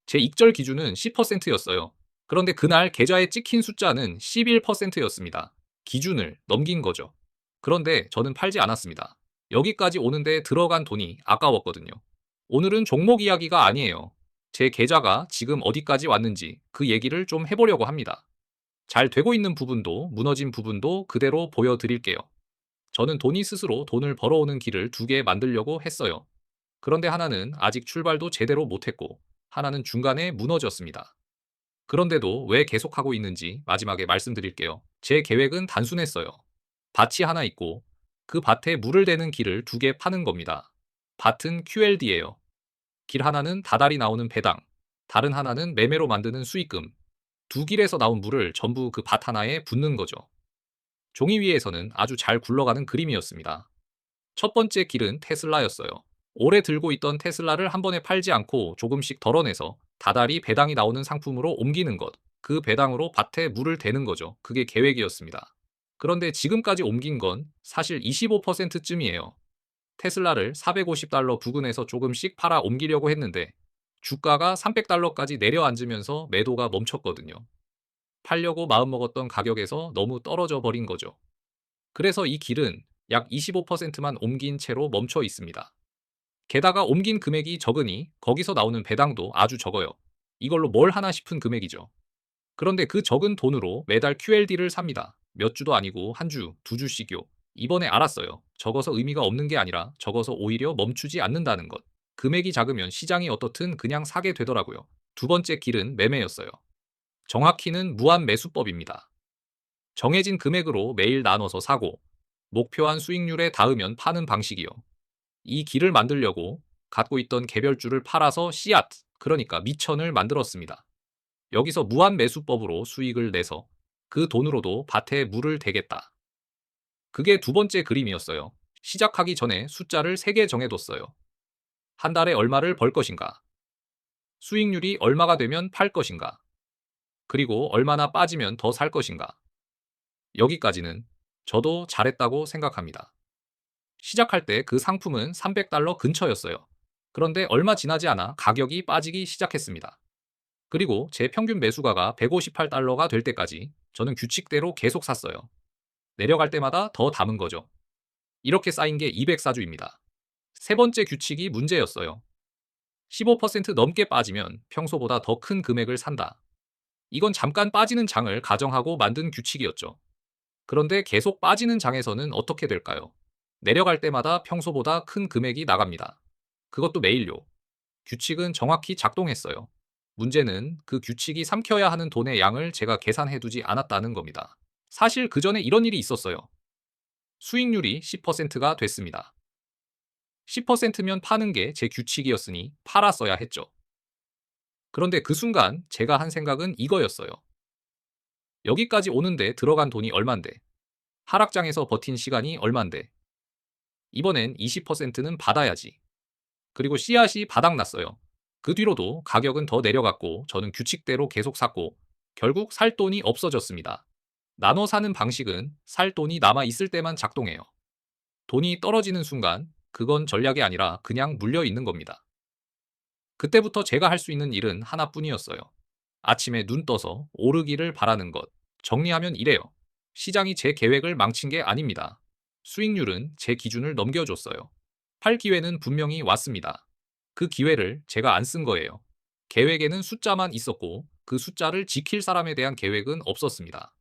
제 익절 기준은 10%였어요. 그런데 그날 계좌에 찍힌 숫자는 11%였습니다. 기준을 넘긴 거죠. 그런데 저는 팔지 않았습니다. 여기까지 오는데 들어간 돈이 아까웠거든요. 오늘은 종목 이야기가 아니에요. 제 계좌가 지금 어디까지 왔는지 그 얘기를 좀 해보려고 합니다. 잘 되고 있는 부분도 무너진 부분도 그대로 보여드릴게요. 저는 돈이 스스로 돈을 벌어오는 길을 두 개 만들려고 했어요. 그런데 하나는 아직 출발도 제대로 못했고, 하나는 중간에 무너졌습니다. 그런데도 왜 계속하고 있는지 마지막에 말씀드릴게요. 제 계획은 단순했어요. 밭이 하나 있고, 그 밭에 물을 대는 길을 두 개 파는 겁니다. 밭은 QLD예요. 길 하나는 다달이 나오는 배당, 다른 하나는 매매로 만드는 수익금. 두 길에서 나온 물을 전부 그 밭 하나에 붓는 거죠. 종이 위에서는 아주 잘 굴러가는 그림이었습니다. 첫 번째 길은 테슬라였어요. 오래 들고 있던 테슬라를 한 번에 팔지 않고 조금씩 덜어내서 다달이 배당이 나오는 상품으로 옮기는 것. 그 배당으로 밭에 물을 대는 거죠. 그게 계획이었습니다. 그런데 지금까지 옮긴 건 사실 25%쯤이에요. 테슬라를 450달러 부근에서 조금씩 팔아 옮기려고 했는데 주가가 300달러까지 내려앉으면서 매도가 멈췄거든요. 팔려고 마음먹었던 가격에서 너무 떨어져 버린 거죠. 그래서 이 길은 약 25%만 옮긴 채로 멈춰 있습니다. 게다가 옮긴 금액이 적으니 거기서 나오는 배당도 아주 적어요. 이걸로 뭘 하나 싶은 금액이죠. 그런데 그 적은 돈으로 매달 QLD를 삽니다. 몇 주도 아니고 한 주, 두 주씩요. 이번에 알았어요. 적어서 의미가 없는 게 아니라 적어서 오히려 멈추지 않는다는 것. 금액이 작으면 시장이 어떻든 그냥 사게 되더라고요. 두 번째 길은 매매였어요. 정확히는 무한 매수법입니다. 정해진 금액으로 매일 나눠서 사고 목표한 수익률에 닿으면 파는 방식이요. 이 길을 만들려고 갖고 있던 개별주를 팔아서 씨앗, 그러니까 미천을 만들었습니다. 여기서 무한 매수법으로 수익을 내서 그 돈으로도 밭에 물을 대겠다. 그게 두 번째 그림이었어요. 시작하기 전에 숫자를 3개 정해뒀어요. 한 달에 얼마를 벌 것인가? 수익률이 얼마가 되면 팔 것인가? 그리고 얼마나 빠지면 더 살 것인가? 여기까지는 저도 잘했다고 생각합니다. 시작할 때 그 상품은 300달러 근처였어요. 그런데 얼마 지나지 않아 가격이 빠지기 시작했습니다. 그리고 제 평균 매수가가 158달러가 될 때까지 저는 규칙대로 계속 샀어요. 내려갈 때마다 더 담은 거죠. 이렇게 쌓인 게 204주입니다. 세 번째 규칙이 문제였어요. 15% 넘게 빠지면 평소보다 더 큰 금액을 산다. 이건 잠깐 빠지는 장을 가정하고 만든 규칙이었죠. 그런데 계속 빠지는 장에서는 어떻게 될까요? 내려갈 때마다 평소보다 큰 금액이 나갑니다. 그것도 매일요. 규칙은 정확히 작동했어요. 문제는 그 규칙이 삼켜야 하는 돈의 양을 제가 계산해두지 않았다는 겁니다. 사실 그 전에 이런 일이 있었어요. 수익률이 10%가 됐습니다. 10%면 파는 게 제 규칙이었으니 팔았어야 했죠. 그런데 그 순간 제가 한 생각은 이거였어요. 여기까지 오는데 들어간 돈이 얼만데, 하락장에서 버틴 시간이 얼만데, 이번엔 20%는 받아야지. 그리고 씨앗이 바닥났어요. 그 뒤로도 가격은 더 내려갔고 저는 규칙대로 계속 샀고 결국 살 돈이 없어졌습니다. 나눠 사는 방식은 살 돈이 남아 있을 때만 작동해요. 돈이 떨어지는 순간 그건 전략이 아니라 그냥 물려 있는 겁니다. 그때부터 제가 할 수 있는 일은 하나뿐이었어요. 아침에 눈 떠서 오르기를 바라는 것. 정리하면 이래요. 시장이 제 계획을 망친 게 아닙니다. 수익률은 제 기준을 넘겨줬어요. 팔 기회는 분명히 왔습니다. 그 기회를 제가 안 쓴 거예요. 계획에는 숫자만 있었고 그 숫자를 지킬 사람에 대한 계획은 없었습니다.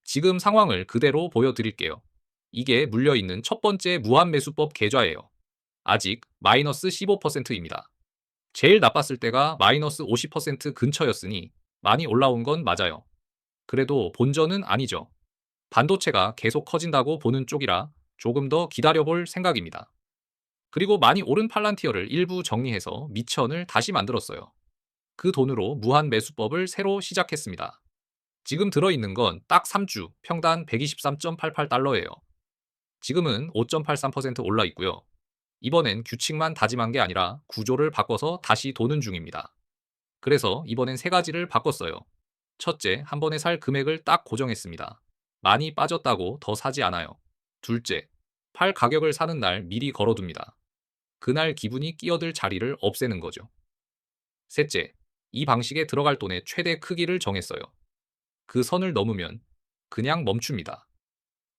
지금 상황을 그대로 보여드릴게요. 이게 물려있는 첫 번째 무한매수법 계좌예요. 아직 마이너스 15%입니다. 제일 나빴을 때가 마이너스 50% 근처였으니 많이 올라온 건 맞아요. 그래도 본전은 아니죠. 반도체가 계속 커진다고 보는 쪽이라 조금 더 기다려볼 생각입니다. 그리고 많이 오른 팔란티어를 일부 정리해서 미천을 다시 만들었어요. 그 돈으로 무한 매수법을 새로 시작했습니다. 지금 들어있는 건 딱 3주 평단 123.88달러예요. 지금은 5.83% 올라 있고요. 이번엔 규칙만 다짐한 게 아니라 구조를 바꿔서 다시 도는 중입니다. 그래서 이번엔 세 가지를 바꿨어요. 첫째, 한 번에 살 금액을 딱 고정했습니다. 많이 빠졌다고 더 사지 않아요. 둘째, 팔 가격을 사는 날 미리 걸어둡니다. 그날 기분이 끼어들 자리를 없애는 거죠. 셋째, 이 방식에 들어갈 돈의 최대 크기를 정했어요. 그 선을 넘으면 그냥 멈춥니다.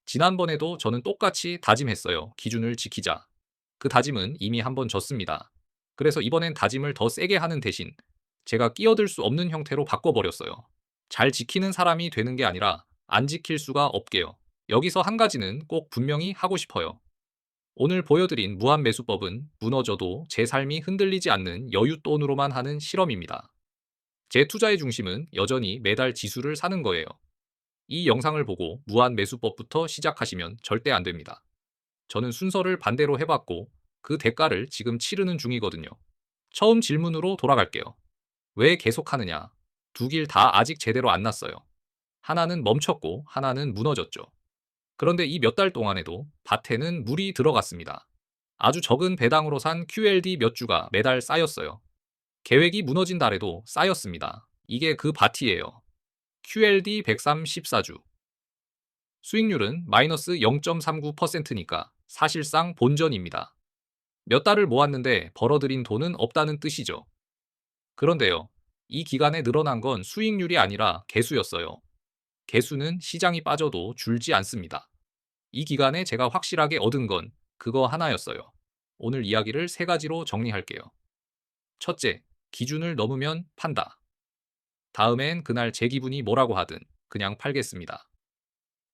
지난번에도 저는 똑같이 다짐했어요. 기준을 지키자. 그 다짐은 이미 한번 졌습니다. 그래서 이번엔 다짐을 더 세게 하는 대신 제가 끼어들 수 없는 형태로 바꿔버렸어요. 잘 지키는 사람이 되는 게 아니라 안 지킬 수가 없게요. 여기서 한 가지는 꼭 분명히 하고 싶어요. 오늘 보여드린 무한매수법은 무너져도 제 삶이 흔들리지 않는 여윳돈으로만 하는 실험입니다. 제 투자의 중심은 여전히 매달 지수를 사는 거예요. 이 영상을 보고 무한매수법부터 시작하시면 절대 안 됩니다. 저는 순서를 반대로 해봤고 그 대가를 지금 치르는 중이거든요. 처음 질문으로 돌아갈게요. 왜 계속하느냐? 두 길 다 아직 제대로 안 났어요. 하나는 멈췄고 하나는 무너졌죠. 그런데 이 몇 달 동안에도 밭에는 물이 들어갔습니다. 아주 적은 배당으로 산 QLD 몇 주가 매달 쌓였어요. 계획이 무너진 달에도 쌓였습니다. 이게 그 밭이에요. QLD 134주. 수익률은 마이너스 0.39%니까 사실상 본전입니다. 몇 달을 모았는데 벌어들인 돈은 없다는 뜻이죠. 그런데요, 이 기간에 늘어난 건 수익률이 아니라 개수였어요. 개수는 시장이 빠져도 줄지 않습니다. 이 기간에 제가 확실하게 얻은 건 그거 하나였어요. 오늘 이야기를 세 가지로 정리할게요. 첫째, 기준을 넘으면 판다. 다음엔 그날 제 기분이 뭐라고 하든 그냥 팔겠습니다.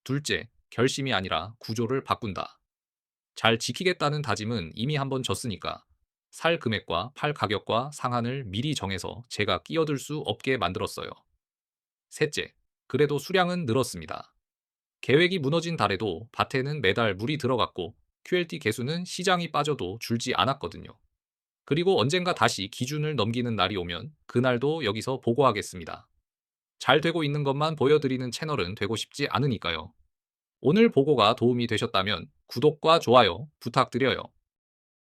둘째, 결심이 아니라 구조를 바꾼다. 잘 지키겠다는 다짐은 이미 한번 졌으니까 살 금액과 팔 가격과 상한을 미리 정해서 제가 끼어들 수 없게 만들었어요. 셋째, 그래도 수량은 늘었습니다. 계획이 무너진 달에도 밭에는 매달 물이 들어갔고 QLT 개수는 시장이 빠져도 줄지 않았거든요. 그리고 언젠가 다시 기준을 넘기는 날이 오면 그날도 여기서 보고하겠습니다. 잘 되고 있는 것만 보여드리는 채널은 되고 싶지 않으니까요. 오늘 보고가 도움이 되셨다면 구독과 좋아요 부탁드려요.